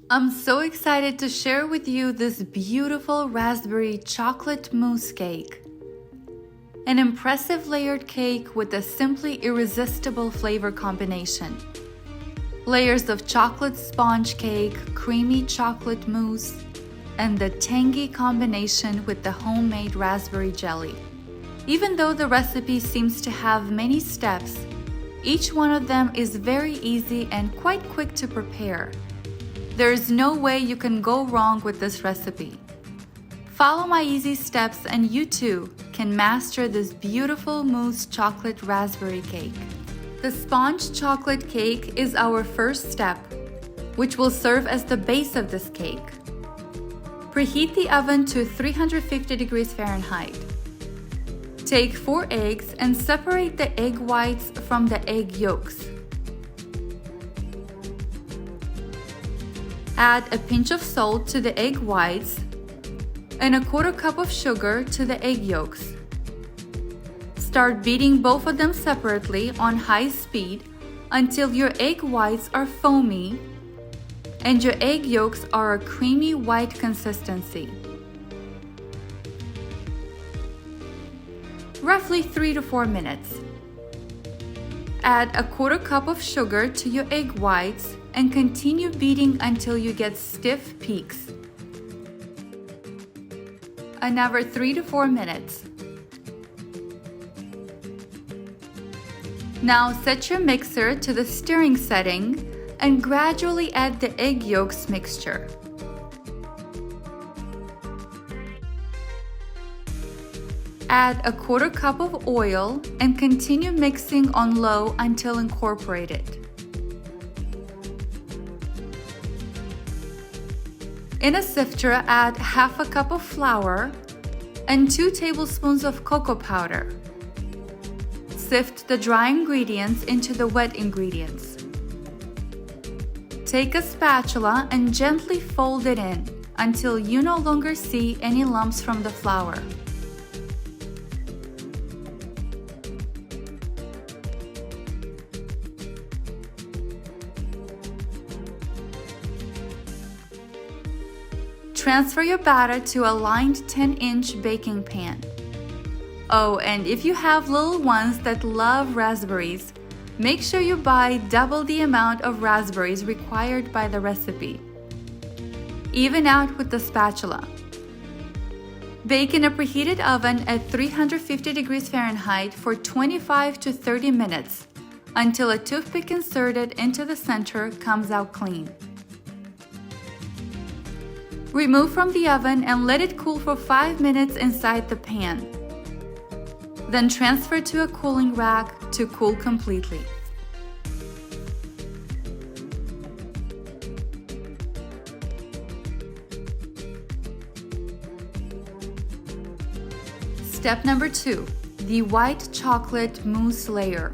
I'm so excited to share with you this beautiful raspberry chocolate mousse cake. An impressive layered cake with a simply irresistible flavor combination. Layers of chocolate sponge cake, creamy chocolate mousse, and the tangy combination with the homemade raspberry jelly. Even though the recipe seems to have many steps, each one of them is very easy and quite quick to prepare. There is no way you can go wrong with this recipe. Follow my easy steps and you too can master this beautiful mousse chocolate raspberry cake. The sponge chocolate cake is our first step, which will serve as the base of this cake. Preheat the oven to 350 degrees Fahrenheit. Take 4 eggs and separate the egg whites from the egg yolks. Add a pinch of salt to the egg whites and a 1/4 cup of sugar to the egg yolks. Start beating both of them separately on high speed until your egg whites are foamy and your egg yolks are a creamy white consistency. Roughly 3 to 4 minutes. Add a 1/4 cup of sugar to your egg whites and continue beating until you get stiff peaks. Another 3 to 4 minutes. Now set your mixer to the stirring setting and gradually add the egg yolks mixture. Add a 1/4 cup of oil and continue mixing on low until incorporated. In a sifter, add 1/2 cup of flour and 2 tablespoons of cocoa powder. Sift the dry ingredients into the wet ingredients. Take a spatula and gently fold it in until you no longer see any lumps from the flour. Transfer your batter to a lined 10-inch baking pan. Oh, and if you have little ones that love raspberries, make sure you buy double the amount of raspberries required by the recipe. Even out with the spatula. Bake in a preheated oven at 350 degrees Fahrenheit for 25 to 30 minutes until a toothpick inserted into the center comes out clean. Remove from the oven and let it cool for 5 minutes inside the pan. Then transfer to a cooling rack to cool completely. Step number 2, the white chocolate mousse layer.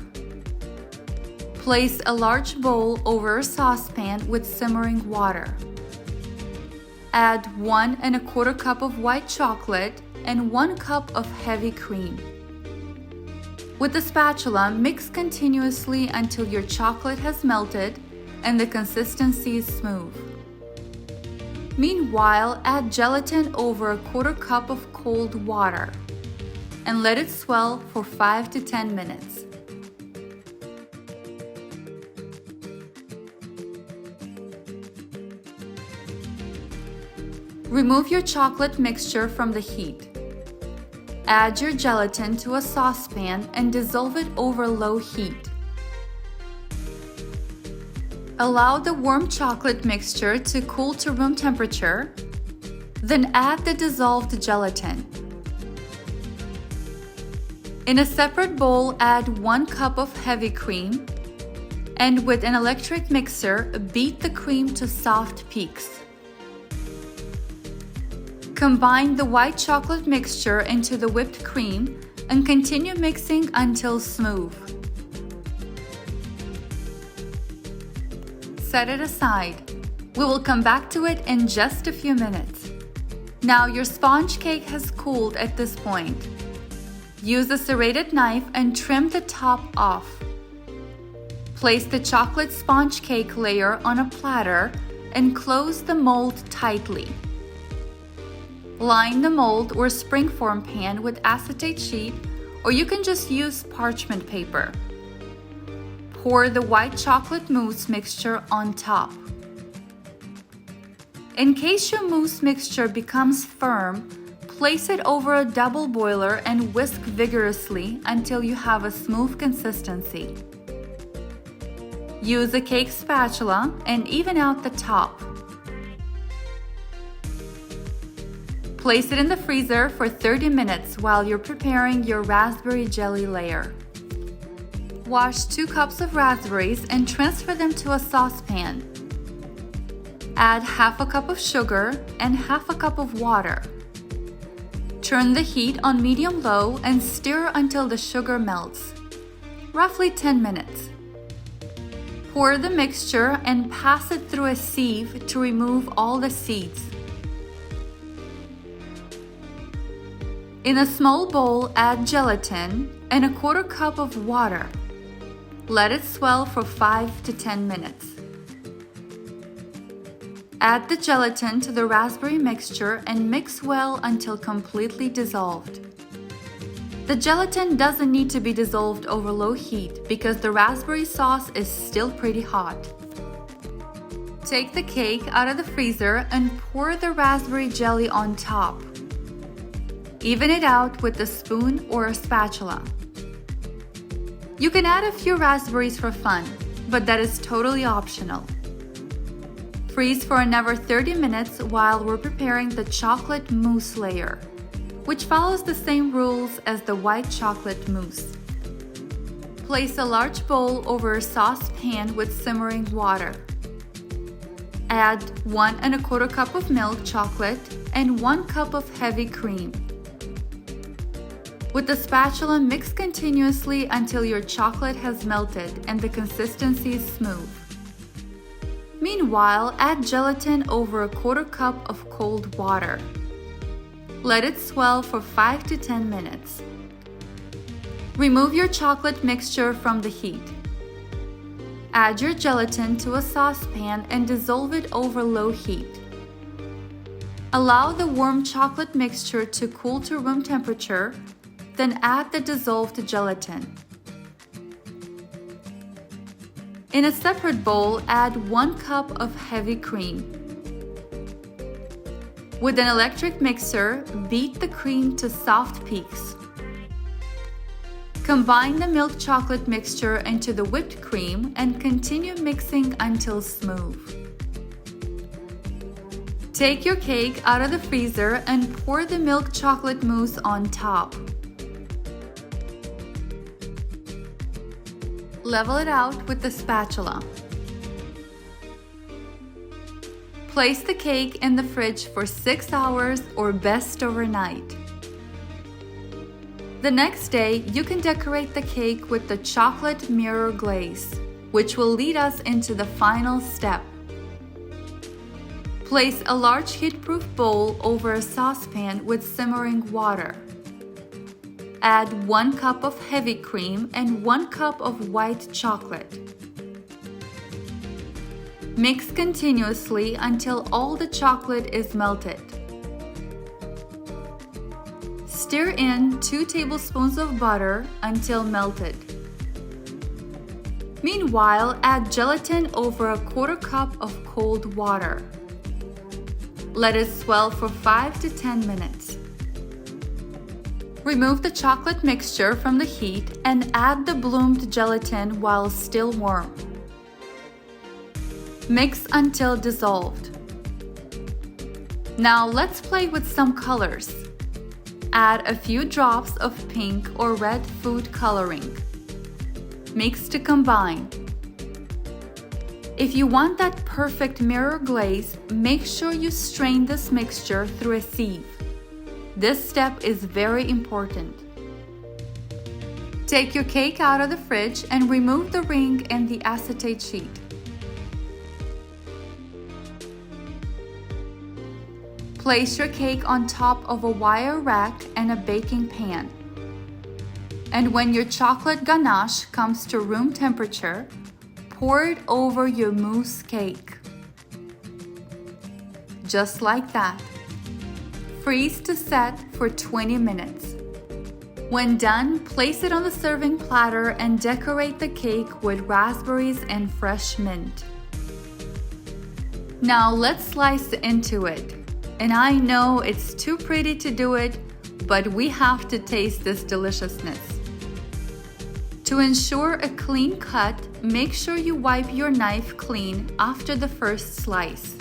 Place a large bowl over a saucepan with simmering water. Add 1 1/4 cup of white chocolate and 1 cup of heavy cream. With the spatula, mix continuously until your chocolate has melted and the consistency is smooth. Meanwhile, add gelatin over a 1/4 cup of cold water and let it swell for 5 to 10 minutes. Remove your chocolate mixture from the heat. Add your gelatin to a saucepan and dissolve it over low heat. Allow the warm chocolate mixture to cool to room temperature, then add the dissolved gelatin. In a separate bowl, add 1 cup of heavy cream, and with an electric mixer, beat the cream to soft peaks. Combine the white chocolate mixture into the whipped cream and continue mixing until smooth. Set it aside. We will come back to it in just a few minutes. Now your sponge cake has cooled at this point. Use a serrated knife and trim the top off. Place the chocolate sponge cake layer on a platter and close the mold tightly. Line the mold or springform pan with acetate sheet, or you can just use parchment paper. Pour the white chocolate mousse mixture on top. In case your mousse mixture becomes firm, place it over a double boiler and whisk vigorously until you have a smooth consistency. Use a cake spatula and even out the top. Place it in the freezer for 30 minutes while you're preparing your raspberry jelly layer. Wash 2 cups of raspberries and transfer them to a saucepan. Add half a cup of sugar and half a cup of water. Turn the heat on medium-low and stir until the sugar melts, roughly 10 minutes. Pour the mixture and pass it through a sieve to remove all the seeds. In a small bowl, add gelatin and a 1/4 cup of water. Let it swell for 5 to 10 minutes. Add the gelatin to the raspberry mixture and mix well until completely dissolved. The gelatin doesn't need to be dissolved over low heat because the raspberry sauce is still pretty hot. Take the cake out of the freezer and pour the raspberry jelly on top. Even it out with a spoon or a spatula. You can add a few raspberries for fun, but that is totally optional. Freeze for another 30 minutes while we're preparing the chocolate mousse layer, which follows the same rules as the white chocolate mousse. Place a large bowl over a saucepan with simmering water. Add 1 1/4 cup of milk chocolate and 1 cup of heavy cream. With the spatula, mix continuously until your chocolate has melted and the consistency is smooth. Meanwhile, add gelatin over a 1/4 cup of cold water. Let it swell for 5 to 10 minutes. Remove your chocolate mixture from the heat. Add your gelatin to a saucepan and dissolve it over low heat. Allow the warm chocolate mixture to cool to room temperature, then add the dissolved gelatin. In a separate bowl, add 1 cup of heavy cream. With an electric mixer, beat the cream to soft peaks. Combine the milk chocolate mixture into the whipped cream and continue mixing until smooth. Take your cake out of the freezer and pour the milk chocolate mousse on top. Level it out with the spatula. Place the cake in the fridge for 6 hours or best overnight. The next day, you can decorate the cake with the chocolate mirror glaze, which will lead us into the final step. Place a large heat-proof bowl over a saucepan with simmering water. Add 1 cup of heavy cream and 1 cup of white chocolate. Mix continuously until all the chocolate is melted. Stir in 2 tablespoons of butter until melted. Meanwhile, add gelatin over a 1/4 cup of cold water. Let it swell for 5 to 10 minutes. Remove the chocolate mixture from the heat and add the bloomed gelatin while still warm. Mix until dissolved. Now let's play with some colors. Add a few drops of pink or red food coloring. Mix to combine. If you want that perfect mirror glaze, make sure you strain this mixture through a sieve. This step is very important. Take your cake out of the fridge and remove the ring and the acetate sheet. Place your cake on top of a wire rack and a baking pan. And when your chocolate ganache comes to room temperature, pour it over your mousse cake. just like that. Freeze to set for 20 minutes. When done, place it on the serving platter and decorate the cake with raspberries and fresh mint. Now let's slice into it. And I know it's too pretty to do it, but we have to taste this deliciousness. To ensure a clean cut, make sure you wipe your knife clean after the first slice.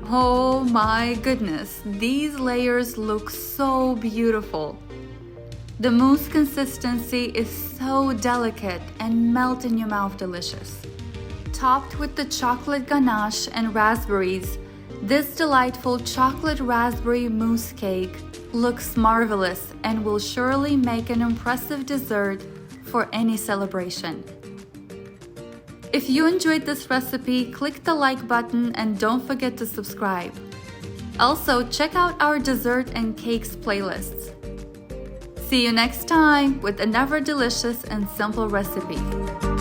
Oh my goodness, these layers look so beautiful. The mousse consistency is so delicate and melt in your mouth delicious. Topped with the chocolate ganache and raspberries, this delightful chocolate raspberry mousse cake looks marvelous and will surely make an impressive dessert for any celebration. If you enjoyed this recipe, click the like button and don't forget to subscribe. Also, check out our dessert and cakes playlists. See you next time with another delicious and simple recipe.